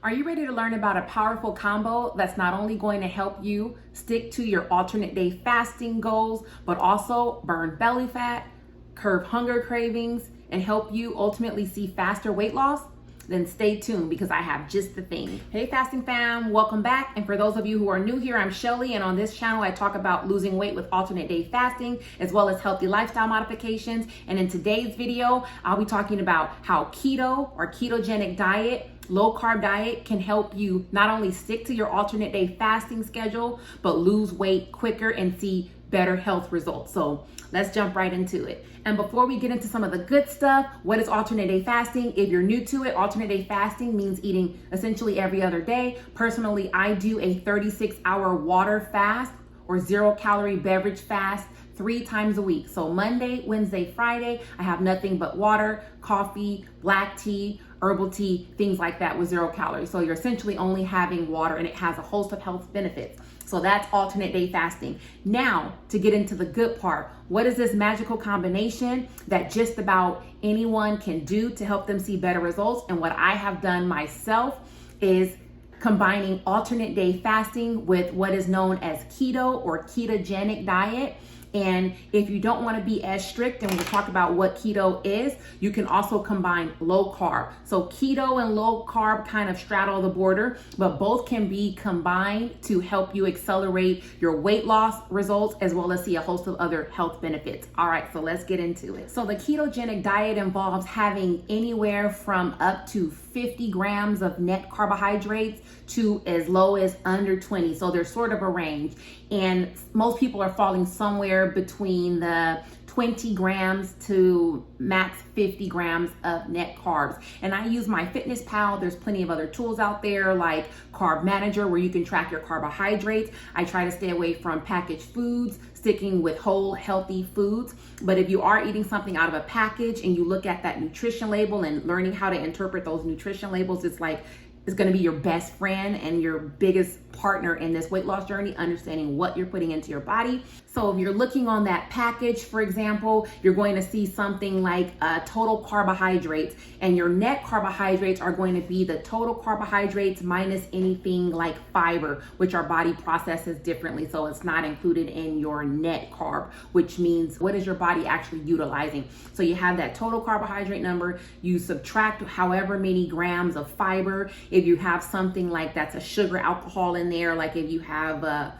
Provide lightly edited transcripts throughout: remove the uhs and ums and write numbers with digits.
Are you ready to learn about a powerful combo that's not only going to help you stick to your alternate day fasting goals, but also burn belly fat, curb hunger cravings, and help you ultimately see faster weight loss? Then stay tuned because I have just the thing. Hey fasting fam, welcome back. And for those of you who are new here, I'm Chelly, and on this channel I talk about losing weight with alternate day fasting as well as healthy lifestyle modifications. And in today's video, I'll be talking about how keto or ketogenic diet, low carb diet can help you not only stick to your alternate day fasting schedule, but lose weight quicker and see better health results. So let's jump right into it. And before we get into some of the good stuff, what is alternate day fasting? If you're new to it, alternate day fasting means eating essentially every other day. Personally, I do a 36-hour water fast or 0-calorie beverage fast 3 times a week. So Monday, Wednesday, Friday, I have nothing but water, coffee, black tea, herbal tea, things like that with 0 calories. So you're essentially only having water, and it has a host of health benefits. So that's alternate day fasting. Now, to get into the good part, what is this magical combination that just about anyone can do to help them see better results? And what I have done myself is combining alternate day fasting with what is known as keto or ketogenic diet. And if you don't want to be as strict, and we'll talk about what keto is, you can also combine low carb. So keto and low carb kind of straddle the border, but both can be combined to help you accelerate your weight loss results as well as see a host of other health benefits. All right, so let's get into it. So the ketogenic diet involves having anywhere from up to 50 grams of net carbohydrates to as low as under 20. So there's sort of a range. And most people are falling somewhere between the 20 grams to max 50 grams of net carbs. And I use MyFitnessPal. There's plenty of other tools out there like Carb Manager where you can track your carbohydrates. I try to stay away from packaged foods, sticking with whole healthy foods. But if you are eating something out of a package and you look at that nutrition label and learning how to interpret those nutrition labels, it's going to be your best friend and your biggest partner in this weight loss journey, understanding what you're putting into your body. So if you're looking on that package, for example, you're going to see something like total carbohydrates, and your net carbohydrates are going to be the total carbohydrates minus anything like fiber, which our body processes differently. So it's not included in your net carb, which means what is your body actually utilizing? So you have that total carbohydrate number, you subtract however many grams of fiber. If you have something like that's a sugar alcohol in there, like if you have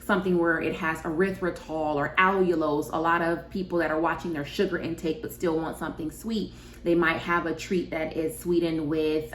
something where it has erythritol or allulose, a lot of people that are watching their sugar intake but still want something sweet, they might have a treat that is sweetened with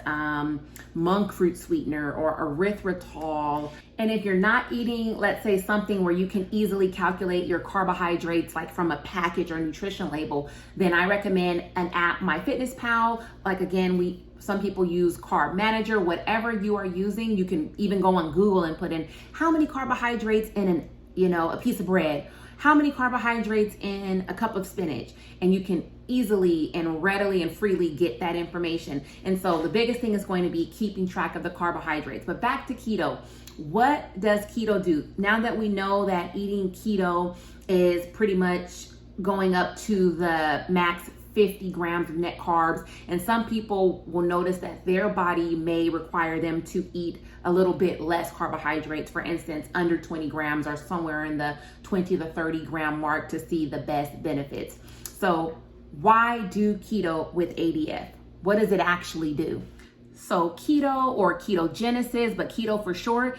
monk fruit sweetener or erythritol. And if you're not eating, let's say, something where you can easily calculate your carbohydrates like from a package or nutrition label, then I recommend an app, MyFitnessPal. Like again, some people use Carb Manager. Whatever you are using, you can even go on Google and put in how many carbohydrates in a piece of bread, how many carbohydrates in a cup of spinach, and you can easily and readily and freely get that information. And so the biggest thing is going to be keeping track of the carbohydrates. But back to keto. What does keto do? Now that we know that eating keto is pretty much going up to the max 50 grams of net carbs, and some people will notice that their body may require them to eat a little bit less carbohydrates, for instance, under 20 grams or somewhere in the 20 to 30 gram mark to see the best benefits. So why do keto with ADF? What does it actually do? So keto or ketogenesis, but keto for short,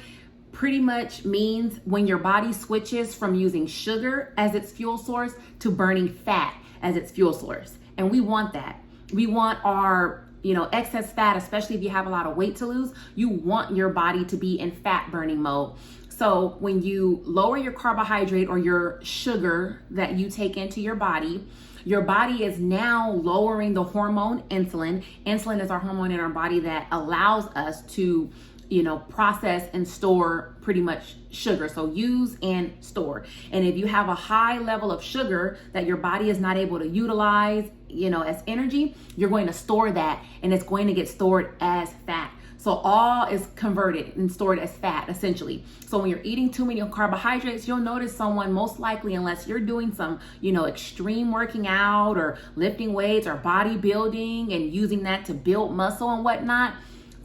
pretty much means when your body switches from using sugar as its fuel source to burning fat as its fuel source. And we want that. We want our, excess fat, especially if you have a lot of weight to lose, you want your body to be in fat burning mode. So when you lower your carbohydrate or your sugar that you take into your body is now lowering the hormone insulin. Insulin is our hormone in our body that allows us to process and store pretty much sugar. So use and store. And if you have a high level of sugar that your body is not able to utilize, as energy, you're going to store that, and it's going to get stored as fat. So all is converted and stored as fat, essentially. So when you're eating too many carbohydrates, you'll notice someone, most likely, unless you're doing some, extreme working out or lifting weights or bodybuilding and using that to build muscle and whatnot,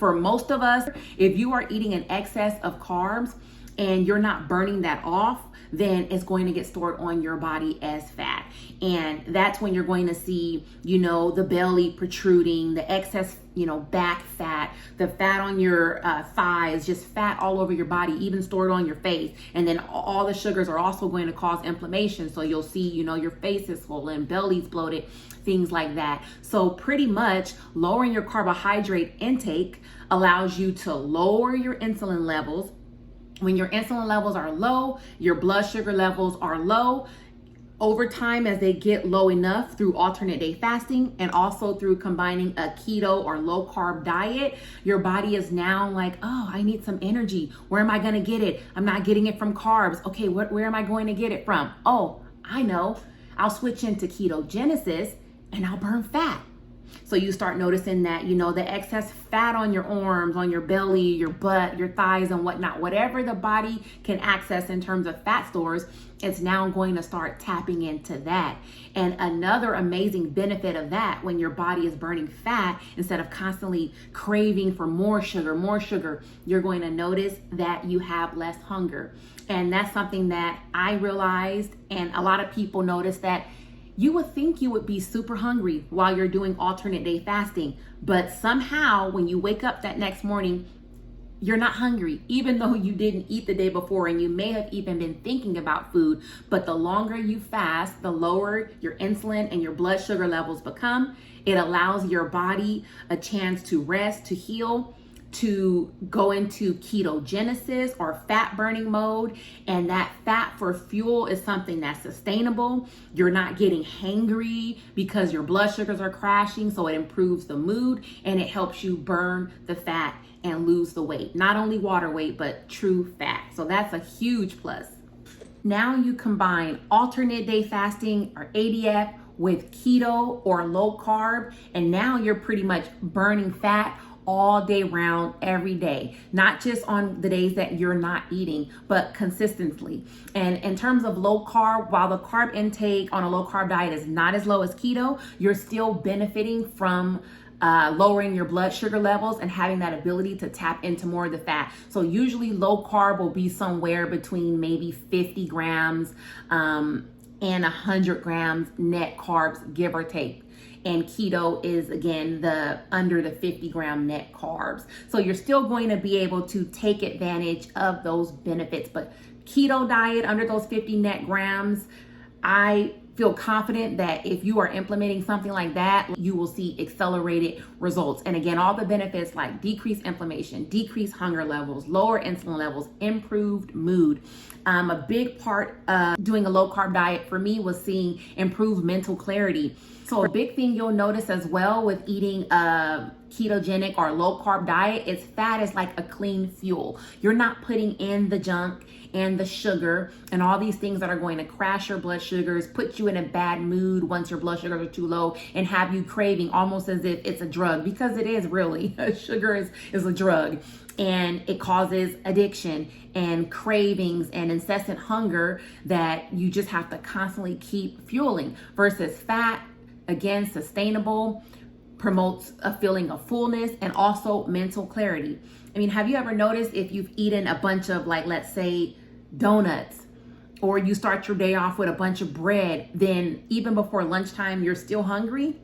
For most of us, if you are eating an excess of carbs and you're not burning that off, then it's going to get stored on your body as fat. And that's when you're going to see, the belly protruding, the excess, back fat, the fat on your thighs, just fat all over your body, even stored on your face. And then all the sugars are also going to cause inflammation. So you'll see, your face is swollen, belly's bloated, things like that. So pretty much lowering your carbohydrate intake allows you to lower your insulin levels. When your insulin levels are low, your blood sugar levels are low. Over time, as they get low enough through alternate day fasting and also through combining a keto or low carb diet, your body is now like, oh, I need some energy. Where am I going to get it? I'm not getting it from carbs. Okay, where am I going to get it from? Oh, I know. I'll switch into ketogenesis and I'll burn fat. So you start noticing that, the excess fat on your arms, on your belly, your butt, your thighs and whatnot, whatever the body can access in terms of fat stores, it's now going to start tapping into that. And another amazing benefit of that, when your body is burning fat, instead of constantly craving for more sugar, you're going to notice that you have less hunger. And that's something that I realized, and a lot of people notice, that you would think you would be super hungry while you're doing alternate day fasting, but somehow when you wake up that next morning, you're not hungry, even though you didn't eat the day before and you may have even been thinking about food. But the longer you fast, the lower your insulin and your blood sugar levels become. It allows your body a chance to rest, to heal, to go into ketogenesis or fat burning mode. And that fat for fuel is something that's sustainable. You're not getting hangry because your blood sugars are crashing. So it improves the mood and it helps you burn the fat and lose the weight. Not only water weight, but true fat. So that's a huge plus. Now you combine alternate day fasting or ADF with keto or low carb, and now you're pretty much burning fat all day round, every day, not just on the days that you're not eating, but consistently. And in terms of low carb, while the carb intake on a low carb diet is not as low as keto, you're still benefiting from lowering your blood sugar levels and having that ability to tap into more of the fat. So usually low carb will be somewhere between maybe 50 grams and 100 grams net carbs, give or take. And keto is, again, under the 50 gram net carbs. So you're still going to be able to take advantage of those benefits. But keto diet under those 50 net grams, I feel confident that if you are implementing something like that, you will see accelerated results. And again, all the benefits like decreased inflammation, decreased hunger levels, lower insulin levels, improved mood. A big part of doing a low carb diet for me was seeing improved mental clarity. So a big thing you'll notice as well with eating a ketogenic or low carb diet is fat is like a clean fuel. You're not putting in the junk and the sugar and all these things that are going to crash your blood sugars, put you in a bad mood once your blood sugars are too low, and have you craving almost as if it's a drug, because it is really. Sugar is a drug, and it causes addiction and cravings and incessant hunger that you just have to constantly keep fueling. Versus fat, again, sustainable, promotes a feeling of fullness and also mental clarity. I mean, have you ever noticed if you've eaten a bunch of, like, let's say donuts, or you start your day off with a bunch of bread, then even before lunchtime, you're still hungry?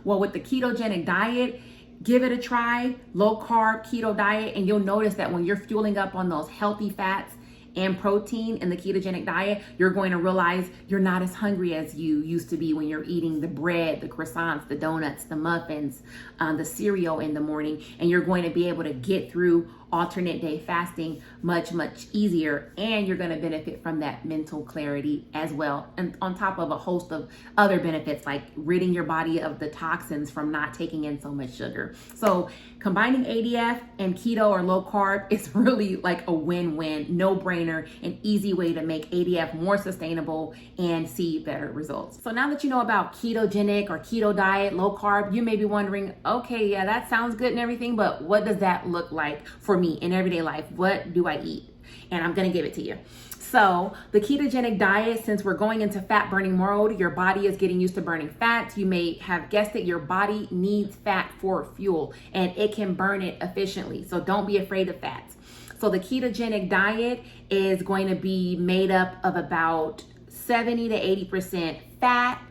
Well, with the ketogenic diet, give it a try, low carb keto diet, and you'll notice that when you're fueling up on those healthy fats and protein in the ketogenic diet, you're going to realize you're not as hungry as you used to be when you're eating the bread, the croissants, the donuts, the muffins, the cereal in the morning, and you're going to be able to get through alternate day fasting much easier, and you're going to benefit from that mental clarity as well, and on top of a host of other benefits like ridding your body of the toxins from not taking in so much sugar. So combining ADF and keto or low carb is really like a win-win, no-brainer, an easy way to make ADF more sustainable and see better results. So now that you know about ketogenic or keto diet, low carb, you may be wondering, okay, yeah, that sounds good and everything, but what does that look like for me in everyday life? What do I eat? and I'm gonna give it to you. So the ketogenic diet, since we're going into fat burning mode, your body is getting used to burning fats. You may have guessed it, your body needs fat for fuel and it can burn it efficiently. So don't be afraid of fats. So the ketogenic diet is going to be made up of about 70 to 80% fat,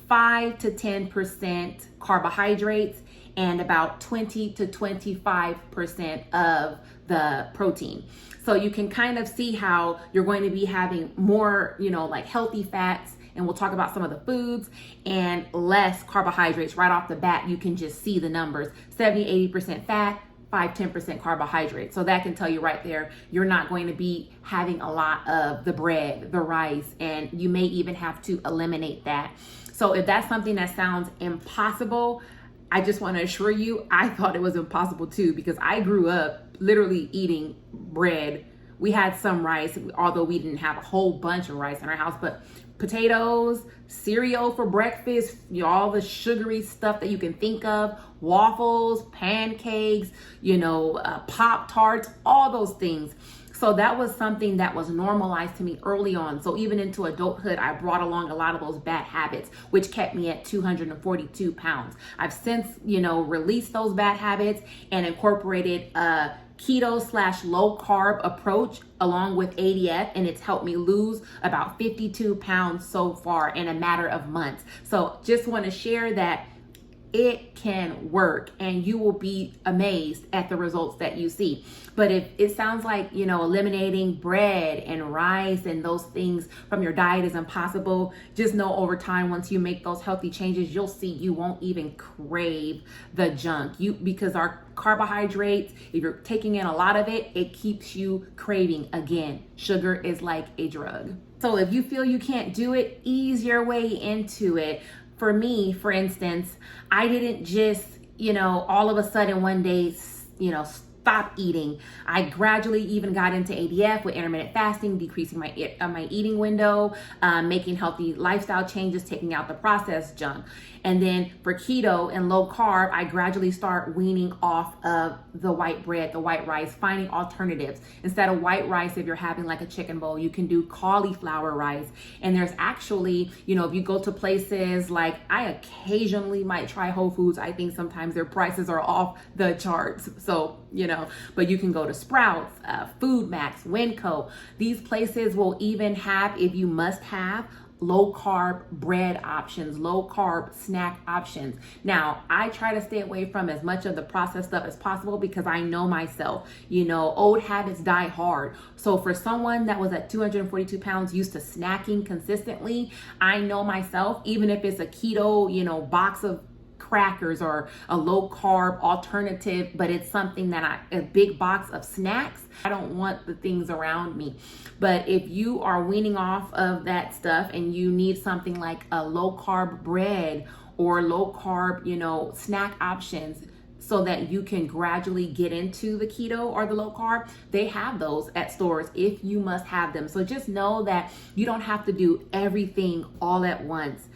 5 to 10% carbohydrates, and about 20 to 25% of the protein. So you can kind of see how you're going to be having more, like healthy fats, and we'll talk about some of the foods, and less carbohydrates. Right off the bat, you can just see the numbers: 70, 80% fat, 5, 10% carbohydrates. So that can tell you right there, you're not going to be having a lot of the bread, the rice, and you may even have to eliminate that. So if that's something that sounds impossible, I just want to assure you, I thought it was impossible too, because I grew up literally eating bread. We had some rice, although we didn't have a whole bunch of rice in our house, but potatoes, cereal for breakfast, all the sugary stuff that you can think of, waffles, pancakes, Pop-Tarts, all those things. So that was something that was normalized to me early on. So even into adulthood, I brought along a lot of those bad habits, which kept me at 242 pounds. I've since, released those bad habits and incorporated a keto/low carb approach along with ADF, and it's helped me lose about 52 pounds so far in a matter of months. So just want to share that it can work and you will be amazed at the results that you see. But if it sounds like, eliminating bread and rice and those things from your diet is impossible, just know over time, once you make those healthy changes, you'll see you won't even crave the junk. Because our carbohydrates, if you're taking in a lot of it, it keeps you craving again. Sugar is like a drug. So if you feel you can't do it, ease your way into it. For me, for instance, I didn't just, all of a sudden one day, stop eating. I gradually even got into ADF with intermittent fasting, decreasing my eating window, making healthy lifestyle changes, taking out the processed junk. And then for keto and low carb, I gradually start weaning off of the white bread, the white rice, finding alternatives. Instead of white rice, if you're having like a chicken bowl, you can do cauliflower rice. And there's actually, if you go to places like, I occasionally might try Whole Foods. I think sometimes their prices are off the charts. So, but you can go to Sprouts, Food Max, Winco. These places will even have, if you must have, low carb bread options, low carb snack options. Now, I try to stay away from as much of the processed stuff as possible because I know myself, old habits die hard. So for someone that was at 242 pounds used to snacking consistently, I know myself, even if it's a keto, box of crackers or a low carb alternative, but it's something that a big box of snacks, I don't want the things around me. But if you are weaning off of that stuff and you need something like a low carb bread or low carb, snack options, so that you can gradually get into the keto or the low carb, they have those at stores if you must have them. So just know that you don't have to do everything all at once.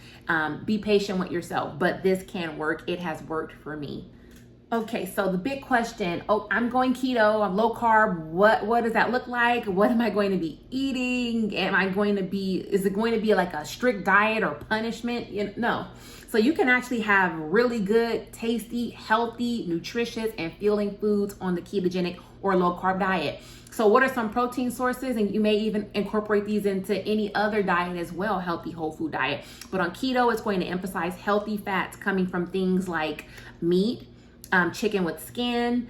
Be patient with yourself, but this can work. It has worked for me. Okay, so the big question, I'm going keto, I'm low carb. What does that look like? What am I going to be eating? Is it going to be like a strict diet or punishment? No. So you can actually have really good, tasty, healthy, nutritious, and filling foods on the ketogenic or low carb diet. So what are some protein sources? And you may even incorporate these into any other diet as well, healthy whole food diet. But on keto, it's going to emphasize healthy fats coming from things like meat, chicken with skin,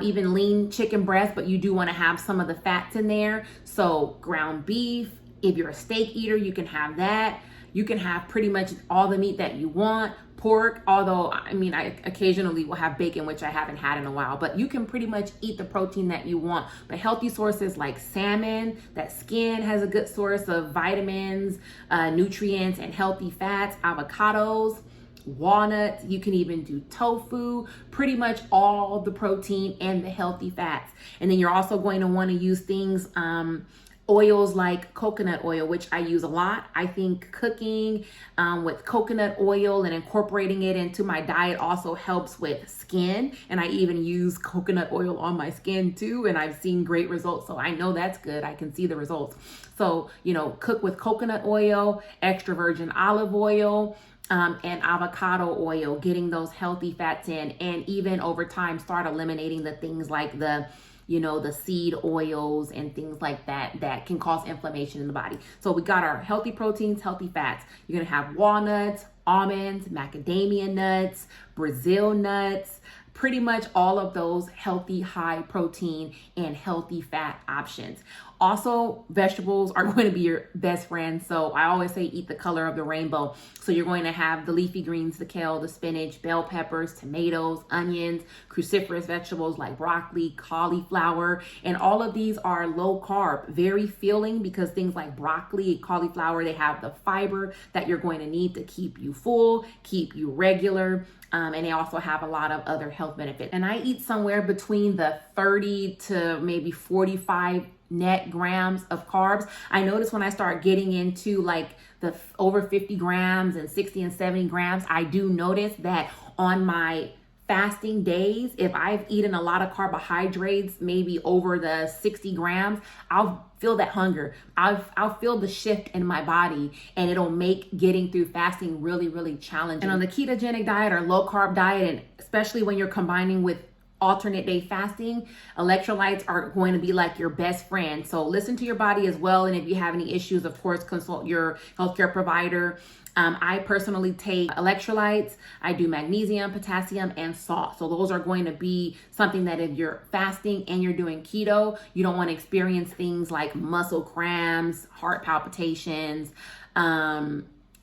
even lean chicken breast, but you do want to have some of the fats in there. So ground beef, if you're a steak eater, you can have that. You can have pretty much all the meat that you want. Pork, although I occasionally will have bacon, which I haven't had in a while, but you can pretty much eat the protein that you want. But healthy sources like salmon, that skin has a good source of vitamins, nutrients, and healthy fats, avocados, walnuts, you can even do tofu, pretty much all the protein and the healthy fats. And then you're also going to want to use things, oils like coconut oil, which I use a lot. I think cooking with coconut oil and incorporating it into my diet also helps with skin. And I even use coconut oil on my skin too. And I've seen great results. So I know that's good. I can see the results. So, cook with coconut oil, extra virgin olive oil, and avocado oil, getting those healthy fats in, and even over time start eliminating the things like the seed oils and things like that that can cause inflammation in the body. So we got our healthy proteins, healthy fats. You're gonna have walnuts, almonds, macadamia nuts, Brazil nuts, pretty much all of those healthy, high protein and healthy fat options. Also, vegetables are going to be your best friend. So I always say eat the color of the rainbow. So you're going to have the leafy greens, the kale, the spinach, bell peppers, tomatoes, onions, cruciferous vegetables like broccoli, cauliflower, and all of these are low carb, very filling, because things like broccoli, cauliflower, they have the fiber that you're going to need to keep you full, keep you regular. And they also have a lot of other health benefits. And I eat somewhere between the 30 to maybe 45 net grams of carbs. I notice when I start getting into like the over 50 grams and 60 and 70 grams, I do notice that on my fasting days, if I've eaten a lot of carbohydrates, maybe over the 60 grams, I'll feel that hunger. I'll feel the shift in my body, and it'll make getting through fasting really, really challenging. And on the ketogenic diet or low carb diet, and especially when you're combining with alternate day fasting, electrolytes are going to be like your best friend. So listen to your body as well. And if you have any issues, of course, consult your healthcare provider. I personally take electrolytes. I do magnesium, potassium, and salt. So those are going to be something that if you're fasting and you're doing keto, you don't want to experience things like muscle cramps, heart palpitations,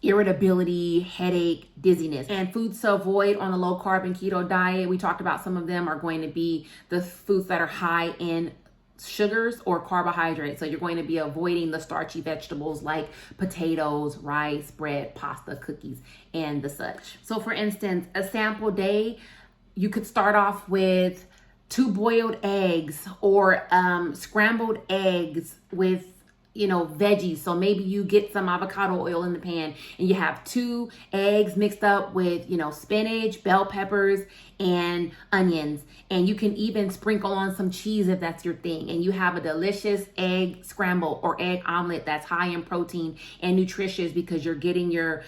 irritability, headache, dizziness. And foods to avoid on the low carb and keto diet, we talked about some of them are going to be the foods that are high in sugars or carbohydrates. So you're going to be avoiding the starchy vegetables like potatoes, rice, bread, pasta, cookies, and the such. So for instance, a sample day, you could start off with 2 boiled eggs or scrambled eggs with veggies. So maybe you get some avocado oil in the pan and you have 2 eggs mixed up with, spinach, bell peppers, and onions. And you can even sprinkle on some cheese if that's your thing. And you have a delicious egg scramble or egg omelet that's high in protein and nutritious because you're getting your,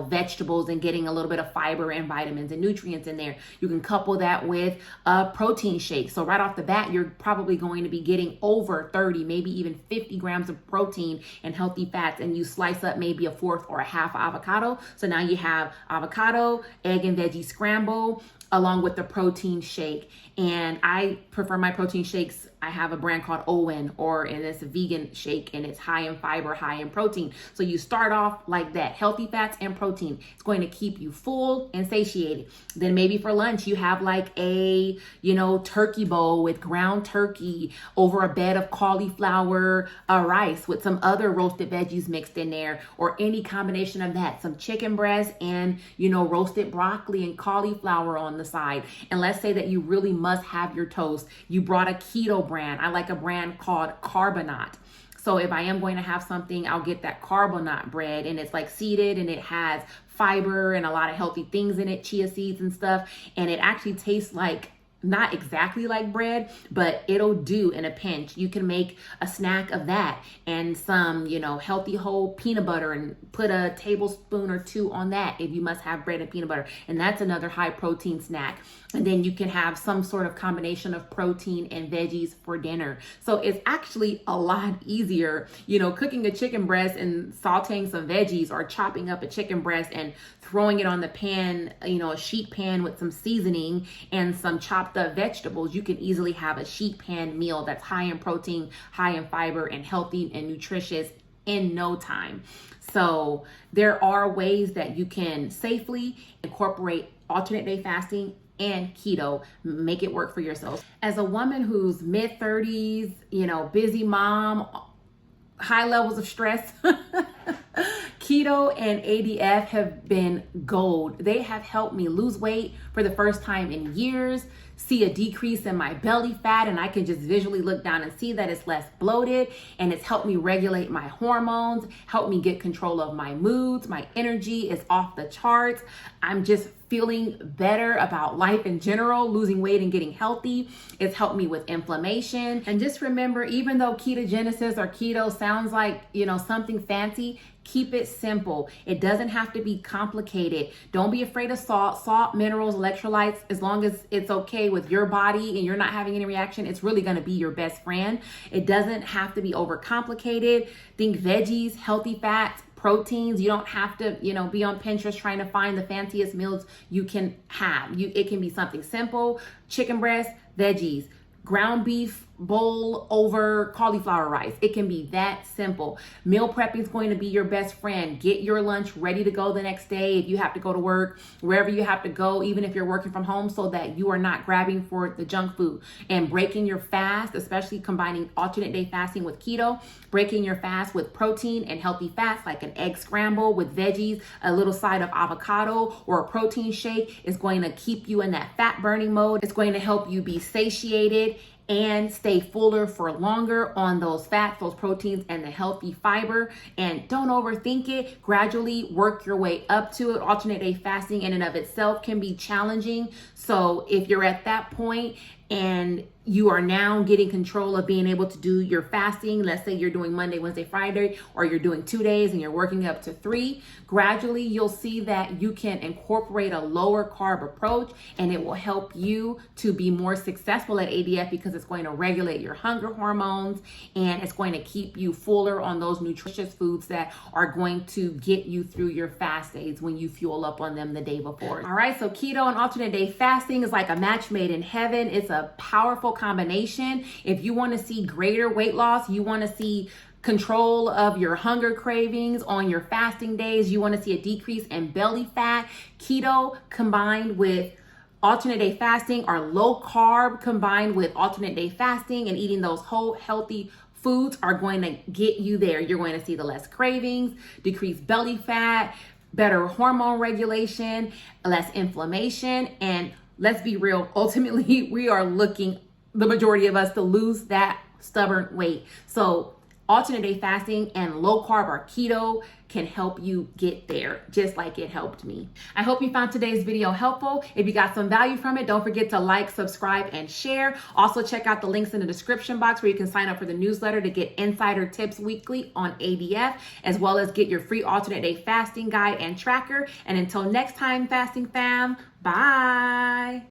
vegetables and getting a little bit of fiber and vitamins and nutrients in there. You can couple that with a protein shake. So right off the bat, you're probably going to be getting over 30, maybe even 50 grams of protein and healthy fats. And you slice up maybe a 1/4 or a half avocado. So now you have avocado, egg and veggie scramble, along with the protein shake. And I prefer my protein shakes. I have a brand called Owen, and it's a vegan shake, and it's high in fiber, high in protein. So you start off like that, healthy fats and protein. It's going to keep you full and satiated. Then maybe for lunch, you have like a, turkey bowl with ground turkey over a bed of cauliflower rice with some other roasted veggies mixed in there, or any combination of that, some chicken breast and, roasted broccoli and cauliflower on the side. And let's say that you really must have your toast. You brought a keto brand. I like a brand called Carbonate. So if I am going to have something, I'll get that Carbonate bread, and it's like seeded and it has fiber and a lot of healthy things in it, chia seeds and stuff. And it actually tastes like, not exactly like bread, but it'll do in a pinch. You can make a snack of that and some, healthy whole peanut butter and put a tablespoon or 2 on that if you must have bread and peanut butter. And that's another high protein snack. And then you can have some sort of combination of protein and veggies for dinner. So it's actually a lot easier, cooking a chicken breast and sauteing some veggies, or chopping up a chicken breast and throwing it on the pan, a sheet pan with some seasoning and some chopped up vegetables. You can easily have a sheet pan meal that's high in protein, high in fiber, and healthy and nutritious in no time. So there are ways that you can safely incorporate alternate day fasting and keto, make it work for yourself. As a woman who's mid-30s, busy mom, high levels of stress, keto and ADF have been gold. They have helped me lose weight for the first time in years, see a decrease in my belly fat, and I can just visually look down and see that it's less bloated, and it's helped me regulate my hormones, helped me get control of my moods. My energy is off the charts. I'm just feeling better about life in general. Losing weight and getting healthy. It's helped me with inflammation. And just remember, even though ketogenesis or keto sounds like, something fancy, keep it simple. It doesn't have to be complicated. Don't be afraid of salt, minerals, electrolytes. As long as it's okay with your body and you're not having any reaction, it's really going to be your best friend. It doesn't have to be overcomplicated. Think veggies, healthy fats, proteins. You don't have to, be on Pinterest trying to find the fanciest meals you can have. It can be something simple: chicken breast, veggies, ground beef bowl over cauliflower rice. It can be that simple. Meal prepping is going to be your best friend. Get your lunch ready to go the next day if you have to go to work, wherever you have to go, even if you're working from home, so that you are not grabbing for the junk food. And breaking your fast, especially combining alternate day fasting with keto, breaking your fast with protein and healthy fats like an egg scramble with veggies, a little side of avocado, or a protein shake is going to keep you in that fat burning mode. It's going to help you be satiated and stay fuller for longer on those fats, those proteins, and the healthy fiber. And don't overthink it. Gradually work your way up to it. Alternate day fasting in and of itself can be challenging. So if you're at that point and you are now getting control of being able to do your fasting, let's say you're doing Monday, Wednesday, Friday, or you're doing 2 days and you're working up to 3, gradually you'll see that you can incorporate a lower carb approach, and it will help you to be more successful at ADF because it's going to regulate your hunger hormones, and it's going to keep you fuller on those nutritious foods that are going to get you through your fast days when you fuel up on them the day before. All right, so keto and alternate day fasting is like a match made in heaven. It's a powerful combination. If you want to see greater weight loss, you want to see control of your hunger cravings on your fasting days, you want to see a decrease in belly fat, keto combined with alternate day fasting, or low carb combined with alternate day fasting and eating those whole healthy foods are going to get you there. You're going to see the less cravings, decreased belly fat, better hormone regulation, less inflammation, and let's be real, ultimately we are looking, the majority of us, to lose that stubborn weight. So alternate day fasting and low carb or keto can help you get there, just like it helped me. I hope you found today's video helpful. If you got some value from it, don't forget to like, subscribe, and share. Also check out the links in the description box where you can sign up for the newsletter to get insider tips weekly on ADF, as well as get your free alternate day fasting guide and tracker. And until next time, fasting fam, bye.